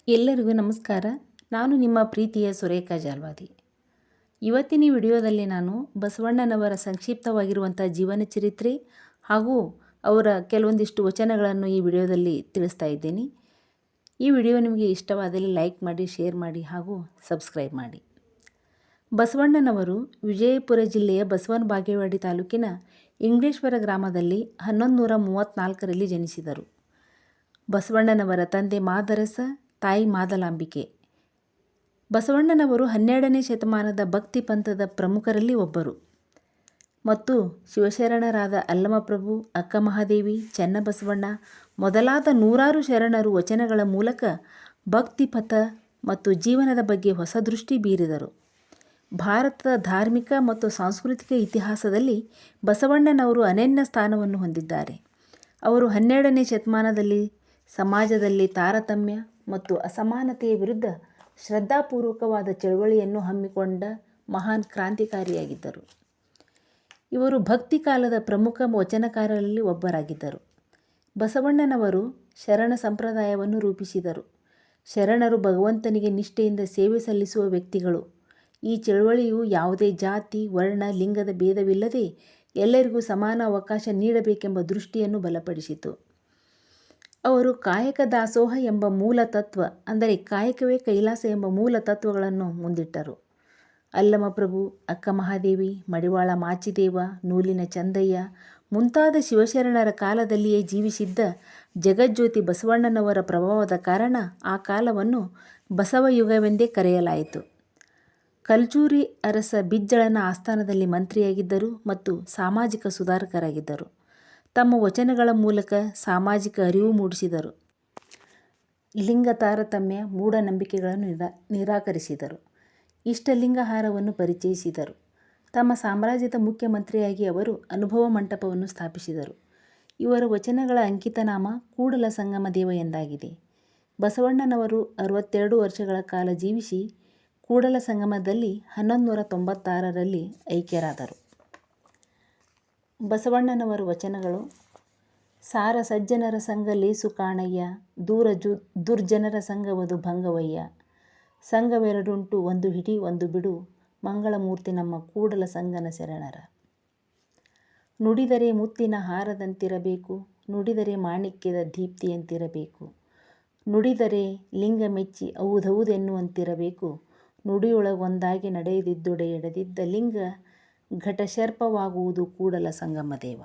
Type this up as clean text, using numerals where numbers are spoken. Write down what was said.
ಎಲ್ಲರಿಗೂ ನಮಸ್ಕಾರ. ನಾನು ನಿಮ್ಮ ಪ್ರೀತಿಯ ಸುರೇಖಾ ಜಾಲ್ವಾದಿ. ಇವತ್ತಿನ ವಿಡಿಯೋದಲ್ಲಿ ನಾನು ಬಸವಣ್ಣನವರ ಸಂಕ್ಷಿಪ್ತವಾಗಿರುವಂಥ ಜೀವನ ಚರಿತ್ರೆ ಹಾಗೂ ಅವರ ಕೆಲವೊಂದಿಷ್ಟು ವಚನಗಳನ್ನು ಈ ವಿಡಿಯೋದಲ್ಲಿ ತಿಳಿಸ್ತಾ ಇದ್ದೇನೆ. ಈ ವಿಡಿಯೋ ನಿಮಗೆ ಇಷ್ಟವಾದಲ್ಲಿ ಲೈಕ್ ಮಾಡಿ, ಶೇರ್ ಮಾಡಿ ಹಾಗೂ ಸಬ್ಸ್ಕ್ರೈಬ್ ಮಾಡಿ. ಬಸವಣ್ಣನವರು ವಿಜಯಪುರ ಜಿಲ್ಲೆಯ ಬಸವನ ಬಾಗೇವಾಡಿ ತಾಲೂಕಿನ ಇಂಗ್ಲೇಶ್ವರ ಗ್ರಾಮದಲ್ಲಿ 1134ರಲ್ಲಿ ಜನಿಸಿದರು. ಬಸವಣ್ಣನವರ ತಂದೆ ಮಾದರಸ, ತಾಯಿ ಮಾದಲಾಂಬಿಕೆ. ಬಸವಣ್ಣನವರು 12ನೇ ಶತಮಾನದ ಭಕ್ತಿ ಪಂಥದ ಪ್ರಮುಖರಲ್ಲಿ ಒಬ್ಬರು ಮತ್ತು ಶಿವಶರಣರಾದ ಅಲ್ಲಮಪ್ರಭು, ಅಕ್ಕಮಹಾದೇವಿ, ಚನ್ನಬಸವಣ್ಣ ಮೊದಲಾದ ನೂರಾರು ಶರಣರು ವಚನಗಳ ಮೂಲಕ ಭಕ್ತಿಪಥ ಮತ್ತು ಜೀವನದ ಬಗ್ಗೆ ಹೊಸ ದೃಷ್ಟಿ ಬೀರಿದರು. ಭಾರತದ ಧಾರ್ಮಿಕ ಮತ್ತು ಸಾಂಸ್ಕೃತಿಕ ಇತಿಹಾಸದಲ್ಲಿ ಬಸವಣ್ಣನವರು ಅನನ್ಯ ಸ್ಥಾನವನ್ನು ಹೊಂದಿದ್ದಾರೆ. ಅವರು 12ನೇ ಶತಮಾನದಲ್ಲಿ ಸಮಾಜದಲ್ಲಿ ತಾರತಮ್ಯ ಮತ್ತು ಅಸಮಾನತೆಯ ವಿರುದ್ಧ ಶ್ರದ್ಧಾಪೂರ್ವಕವಾದ ಚಳವಳಿಯನ್ನು ಹಮ್ಮಿಕೊಂಡ ಮಹಾನ್ ಕ್ರಾಂತಿಕಾರಿಯಾಗಿದ್ದರು. ಇವರು ಭಕ್ತಿ ಕಾಲದ ಪ್ರಮುಖ ವಚನಕಾರರಲ್ಲಿ ಒಬ್ಬರಾಗಿದ್ದರು. ಬಸವಣ್ಣನವರು ಶರಣ ಸಂಪ್ರದಾಯವನ್ನು ರೂಪಿಸಿದರು. ಶರಣರು ಭಗವಂತನಿಗೆ ನಿಷ್ಠೆಯಿಂದ ಸೇವೆ ಸಲ್ಲಿಸುವ ವ್ಯಕ್ತಿಗಳು. ಈ ಚಳವಳಿಯು ಯಾವುದೇ ಜಾತಿ, ವರ್ಣ, ಲಿಂಗದ ಭೇದವಿಲ್ಲದೆ ಎಲ್ಲರಿಗೂ ಸಮಾನ ಅವಕಾಶ ನೀಡಬೇಕೆಂಬ ದೃಷ್ಟಿಯನ್ನು ಬಲಪಡಿಸಿತು. ಅವರು ಕಾಯಕ ದಾಸೋಹ ಎಂಬ ಮೂಲ ತತ್ವ, ಅಂದರೆ ಕಾಯಕವೇ ಕೈಲಾಸ ಎಂಬ ಮೂಲ ತತ್ವಗಳನ್ನು ಮುಂದಿಟ್ಟರು. ಅಲ್ಲಮಪ್ರಭು, ಅಕ್ಕಮಹಾದೇವಿ, ಮಡಿವಾಳ ಮಾಚಿದೇವ, ನೂಲಿನ ಚಂದಯ್ಯ ಮುಂತಾದ ಶಿವಶರಣರ ಕಾಲದಲ್ಲಿಯೇ ಜೀವಿಸಿದ್ದ ಜಗಜ್ಯೋತಿ ಬಸವಣ್ಣನವರ ಪ್ರಭಾವದ ಕಾರಣ ಆ ಕಾಲವನ್ನು ಬಸವಯುಗವೆಂದೇ ಕರೆಯಲಾಯಿತು. ಕಲ್ಚೂರಿ ಅರಸ ಬಿಜ್ಜಳನ ಆಸ್ಥಾನದಲ್ಲಿ ಮಂತ್ರಿಯಾಗಿದ್ದರು ಮತ್ತು ಸಾಮಾಜಿಕ ಸುಧಾರಕರಾಗಿದ್ದರು. ತಮ್ಮ ವಚನಗಳ ಮೂಲಕ ಸಾಮಾಜಿಕ ಅರಿವು ಮೂಡಿಸಿದರು. ಲಿಂಗ ತಾರತಮ್ಯ, ಮೂಢನಂಬಿಕೆಗಳನ್ನು ನಿರಾಕರಿಸಿದರು. ಇಷ್ಟಲಿಂಗಹಾರವನ್ನು ಪರಿಚಯಿಸಿದರು. ತಮ್ಮ ಸಾಮ್ರಾಜ್ಯದ ಮುಖ್ಯಮಂತ್ರಿಯಾಗಿ ಅವರು ಅನುಭವ ಮಂಟಪವನ್ನು ಸ್ಥಾಪಿಸಿದರು. ಇವರ ವಚನಗಳ ಅಂಕಿತನಾಮ ಕೂಡಲ ಸಂಗಮ ದೇವ ಎಂದಾಗಿದೆ. ಬಸವಣ್ಣನವರು 62 ವರ್ಷಗಳ ಕಾಲ ಜೀವಿಸಿ ಕೂಡಲ ಸಂಗಮದಲ್ಲಿ 1196ರಲ್ಲಿ ಐಕ್ಯರಾದರು. ಬಸವಣ್ಣನವರ ವಚನಗಳು: ಸಾರ ಸಜ್ಜನರ ಸಂಗ ಲೇಸು ಕಾಣಯ್ಯ, ದೂರ ದುರ್ಜನರ ಸಂಗವದು ಭಂಗವಯ್ಯ, ಸಂಗವೆರಡುಂಟು ಒಂದು ಹಿಡಿ ಒಂದು ಬಿಡು, ಮಂಗಳಮೂರ್ತಿ ನಮ್ಮ ಕೂಡಲ ಸಂಗನ ಶರಣರ. ನುಡಿದರೆ ಮುತ್ತಿನ ಹಾರದಂತಿರಬೇಕು, ನುಡಿದರೆ ಮಾಣಿಕ್ಯದ ದೀಪ್ತಿಯಂತಿರಬೇಕು, ನುಡಿದರೆ ಲಿಂಗ ಮೆಚ್ಚಿ ಹೌದೌದೆನ್ನುವಂತಿರಬೇಕು, ನುಡಿಯೊಳಗೊಂದಾಗಿ ನಡೆಯದಿದ್ದೊಡೆ ಎಡದಿದ್ದ ಲಿಂಗ ಘಟಶರ್ಪವಾಗುವುದು ಕೂಡಲ ಸಂಗಮ ದೇವ.